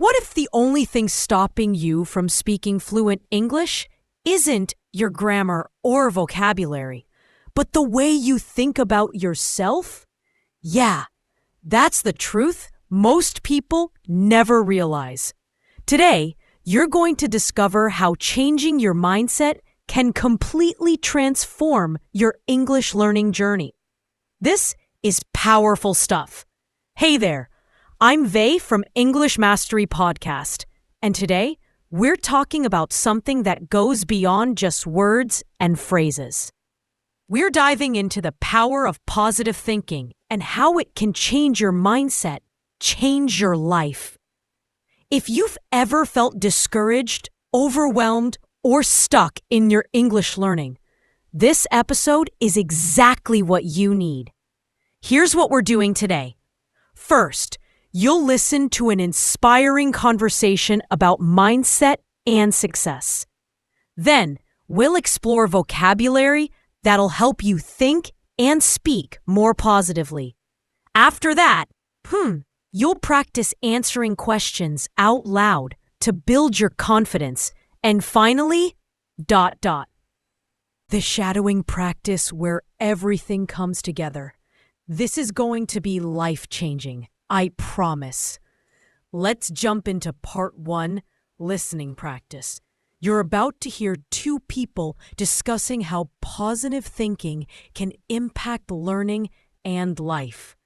What if the only thing stopping you from speaking fluent English isn't your grammar or vocabulary, but the way you think about yourself? Yeah, that's the truth most people never realize. Today, you're going to discover how changing your mindset can completely transform your English learning journey. This is powerful stuff. Hey there, I'm Vey from English Mastery Podcast, and today we're talking about something that goes beyond just words and phrases. We're diving into the power of positive thinking and how it can change your mindset, change your life. If you've ever felt discouraged, overwhelmed, or stuck in your English learning, this episode is exactly what you need. Here's what we're doing today. First, you'll listen to an inspiring conversation about mindset and success. Then, we'll explore vocabulary that'll help you think and speak more positively. After that, you'll practice answering questions out loud to build your confidence. And finally, the shadowing practice where everything comes together. This is going to be life-changing, I promise. Let's jump into part 1, listening practice. You're about to hear two people discussing how positive thinking can impact learning and life.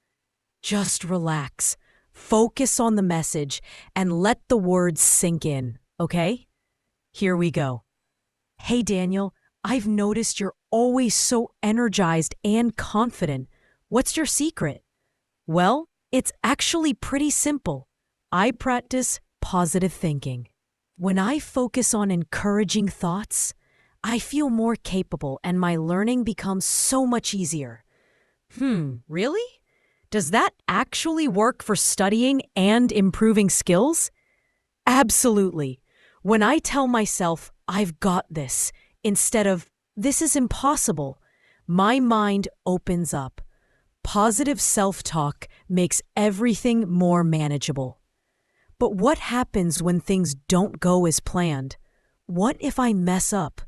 Just relax, focus on the message, and let the words sink in, okay? Here we go. Hey Daniel, I've noticed you're always so energized and confident. What's your secret? Well, it's actually pretty simple. I practice positive thinking. When I focus on encouraging thoughts, I feel more capable and my learning becomes so much easier. Really? Does that actually work for studying and improving skills? Absolutely. When I tell myself, I've got this, instead of, this is impossible, my mind opens up. Positive self-talk makes everything more manageable. But what happens when things don't go as planned? What if I mess up?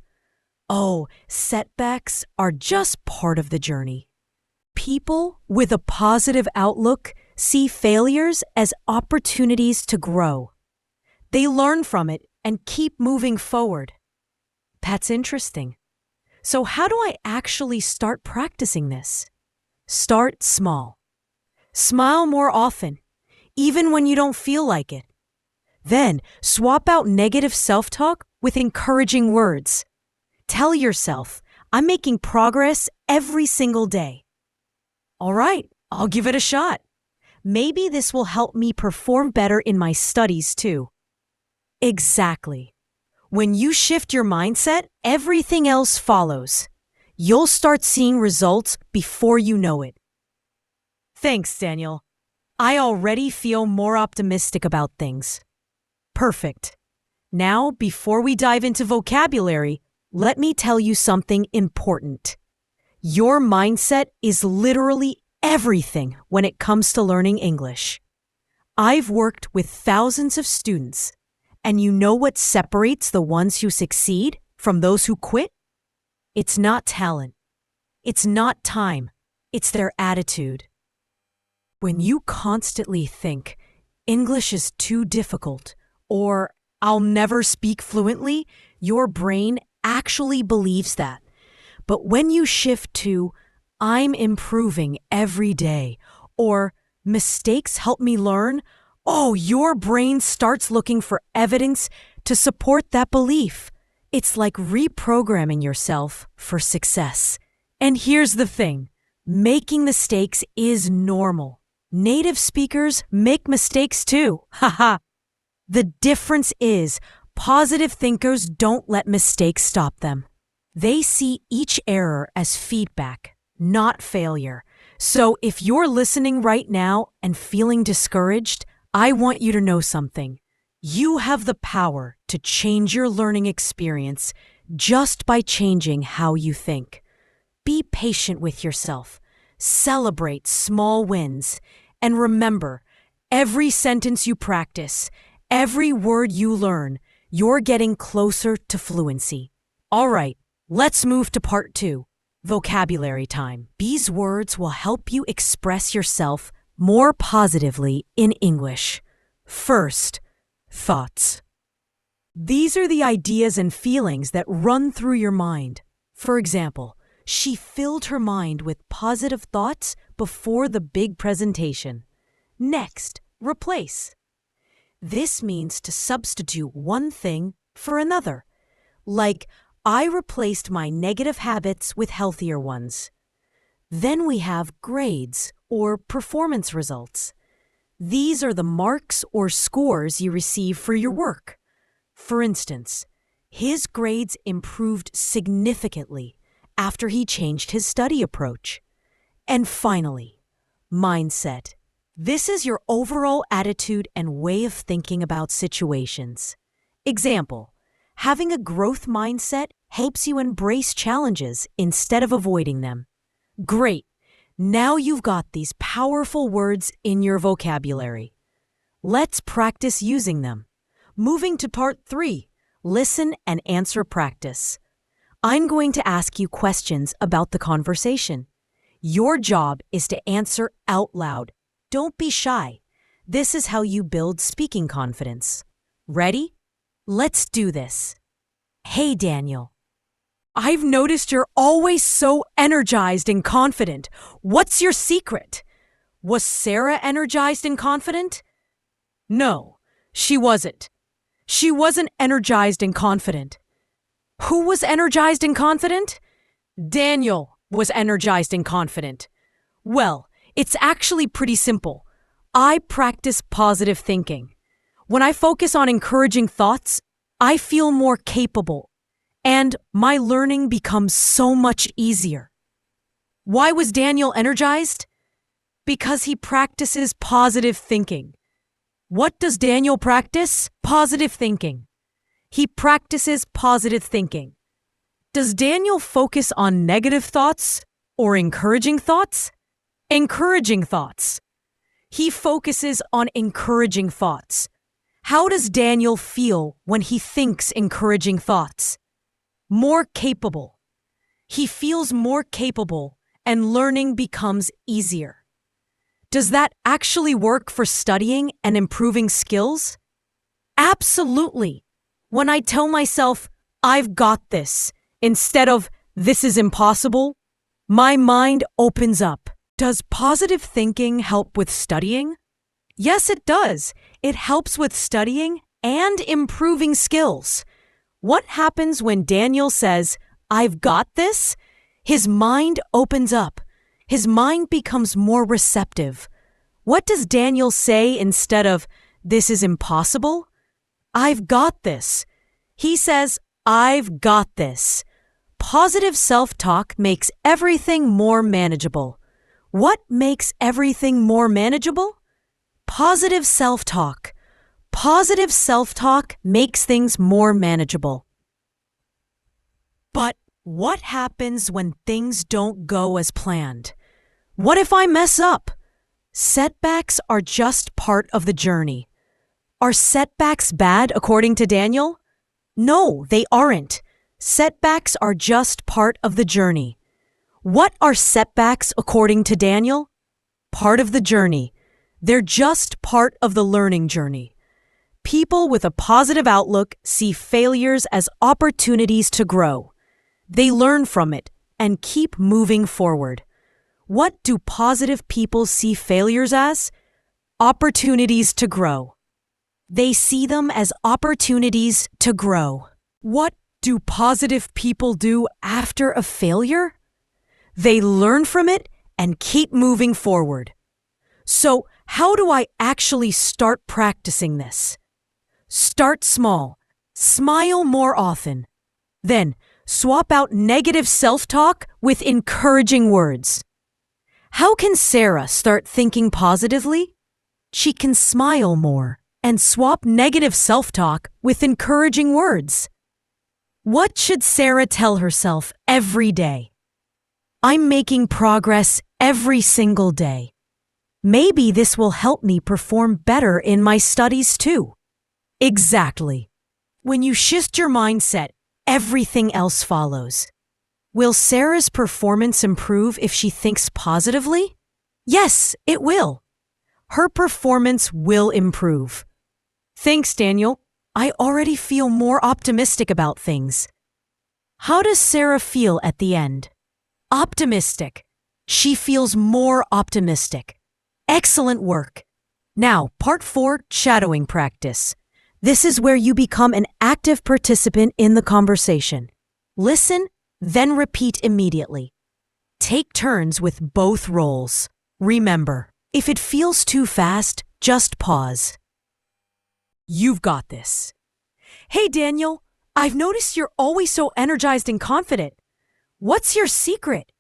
Oh, setbacks are just part of the journey. People with a positive outlook see failures as opportunities to grow. They learn from it and keep moving forward. That's interesting. So how do I actually start practicing this? Start small. Smile more often, even when you don't feel like it. Then, swap out negative self-talk with encouraging words. Tell yourself, I'm making progress every single day. All right, I'll give it a shot. Maybe this will help me perform better in my studies too. Exactly. When you shift your mindset, everything else follows. You'll start seeing results before you know it. Thanks, Daniel. I already feel more optimistic about things. Perfect. Now, before we dive into vocabulary, let me tell you something important. Your mindset is literally everything when it comes to learning English. I've worked with thousands of students, and you know what separates the ones who succeed from those who quit? It's not talent. It's not time. It's their attitude. When you constantly think, English is too difficult, or I'll never speak fluently, your brain actually believes that. But when you shift to, I'm improving every day, or mistakes help me learn, your brain starts looking for evidence to support that belief. It's like reprogramming yourself for success. And here's the thing, making mistakes is normal. Native speakers make mistakes too. Haha. The difference is, positive thinkers don't let mistakes stop them. They see each error as feedback, not failure. So if you're listening right now and feeling discouraged, I want you to know something. You have the power to change your learning experience just by changing how you think. Be patient with yourself. Celebrate small wins. And remember, every sentence you practice, Every word you learn, you're getting closer to fluency. All right, let's move to part 2, vocabulary time. These words will help you express yourself more positively in English. First, thoughts. These are the ideas and feelings that run through your mind. For example, she filled her mind with positive thoughts before the big presentation. Next, replace. This means to substitute one thing for another. Like, I replaced my negative habits with healthier ones. Then we have grades or performance results. These are the marks or scores you receive for your work. For instance, his grades improved significantly after he changed his study approach. And finally, mindset. This is your overall attitude and way of thinking about situations. Example, having a growth mindset helps you embrace challenges instead of avoiding them. Great! Now you've got these powerful words in your vocabulary. Let's practice using them. Moving to part 3, listen and answer practice. I'm going to ask you questions about the conversation. Your job is to answer out loud. Don't be shy. This is how you build speaking confidence. Ready? Let's do this. Hey, Daniel. I've noticed you're always so energized and confident. What's your secret? Was Sarah energized and confident? No, she wasn't. She wasn't energized and confident. Who was energized and confident? Daniel was energized and confident. Well, it's actually pretty simple. I practice positive thinking. When I focus on encouraging thoughts, I feel more capable, and my learning becomes so much easier. Why was Daniel energized? Because he practices positive thinking. What does Daniel practice? Positive thinking. He practices positive thinking. Does Daniel focus on negative thoughts or encouraging thoughts? Encouraging thoughts. He focuses on encouraging thoughts. How does Daniel feel when he thinks encouraging thoughts? More capable. He feels more capable and learning becomes easier. Does that actually work for studying and improving skills? Absolutely. When I tell myself, I've got this, instead of this is impossible, my mind opens up. Does positive thinking help with studying? Yes, it does. It helps with studying and improving skills. What happens when Daniel says, I've got this? His mind opens up. His mind becomes more receptive. What does Daniel say instead of, this is impossible? I've got this. He says, I've got this. Positive self-talk makes everything more manageable. What makes everything more manageable? Positive self-talk. Positive self-talk makes things more manageable. But what happens when things don't go as planned? What if I mess up? Setbacks are just part of the journey. Are setbacks bad according to Daniel? No, they aren't. Setbacks are just part of the journey. What are setbacks according to Daniel? Part of the journey. They're just part of the learning journey. People with a positive outlook see failures as opportunities to grow. They learn from it and keep moving forward. What do positive people see failures as? Opportunities to grow. They see them as opportunities to grow. What do positive people do after a failure? They learn from it and keep moving forward. So, how do I actually start practicing this? Start small. Smile more often. Then, swap out negative self-talk with encouraging words. How can Sarah start thinking positively? She can smile more and swap negative self-talk with encouraging words. What should Sarah tell herself every day? I'm making progress every single day. Maybe this will help me perform better in my studies too. Exactly. When you shift your mindset, everything else follows. Will Sarah's performance improve if she thinks positively? Yes, it will. Her performance will improve. Thanks, Daniel. I already feel more optimistic about things. How does Sarah feel at the end? Optimistic. She feels more optimistic. Excellent work. Now, part 4, shadowing practice. This is where you become an active participant in the conversation. Listen, then repeat immediately. Take turns with both roles. Remember, if it feels too fast, just pause. You've got this. Hey, Daniel, I've noticed you're always so energized and confident. What's your secret?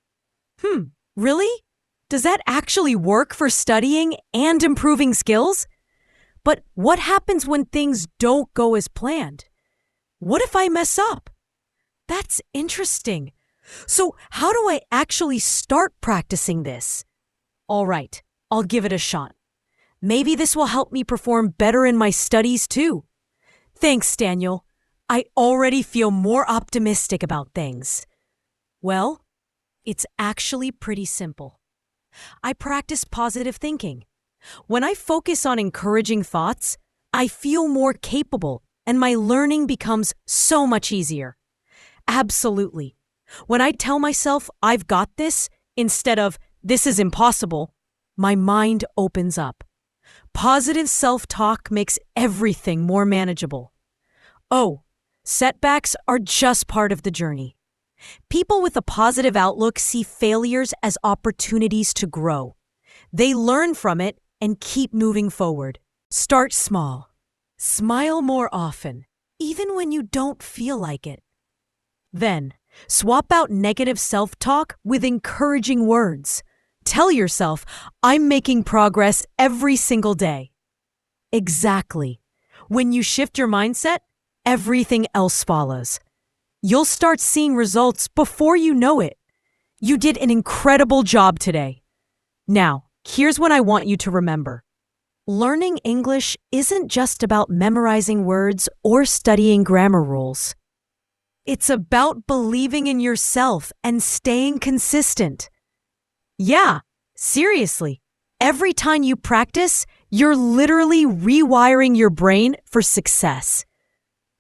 Really? Does that actually work for studying and improving skills? But what happens when things don't go as planned? What if I mess up? That's interesting. So how do I actually start practicing this? All right, I'll give it a shot. Maybe this will help me perform better in my studies too. Thanks, Daniel. I already feel more optimistic about things. Well, it's actually pretty simple. I practice positive thinking. When I focus on encouraging thoughts, I feel more capable and my learning becomes so much easier. Absolutely. When I tell myself I've got this instead of this is impossible, my mind opens up. Positive self-talk makes everything more manageable. Oh, setbacks are just part of the journey. People with a positive outlook see failures as opportunities to grow. They learn from it and keep moving forward. Start small. Smile more often, even when you don't feel like it. Then, swap out negative self-talk with encouraging words. Tell yourself, I'm making progress every single day. Exactly. When you shift your mindset, everything else follows. You'll start seeing results before you know it. You did an incredible job today. Now, here's what I want you to remember. Learning English isn't just about memorizing words or studying grammar rules. It's about believing in yourself and staying consistent. Yeah, seriously. Every time you practice, you're literally rewiring your brain for success.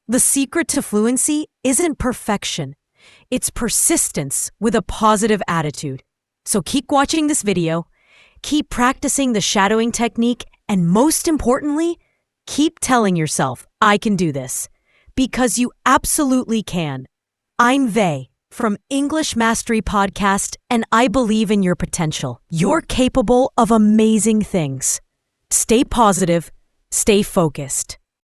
The secret to fluency isn't perfection. It's persistence with a positive attitude. So keep watching this video, keep practicing the shadowing technique, and most importantly, keep telling yourself, I can do this. Because you absolutely can. I'm Vey from English Mastery Podcast, and I believe in your potential. You're capable of amazing things. Stay positive, stay focused.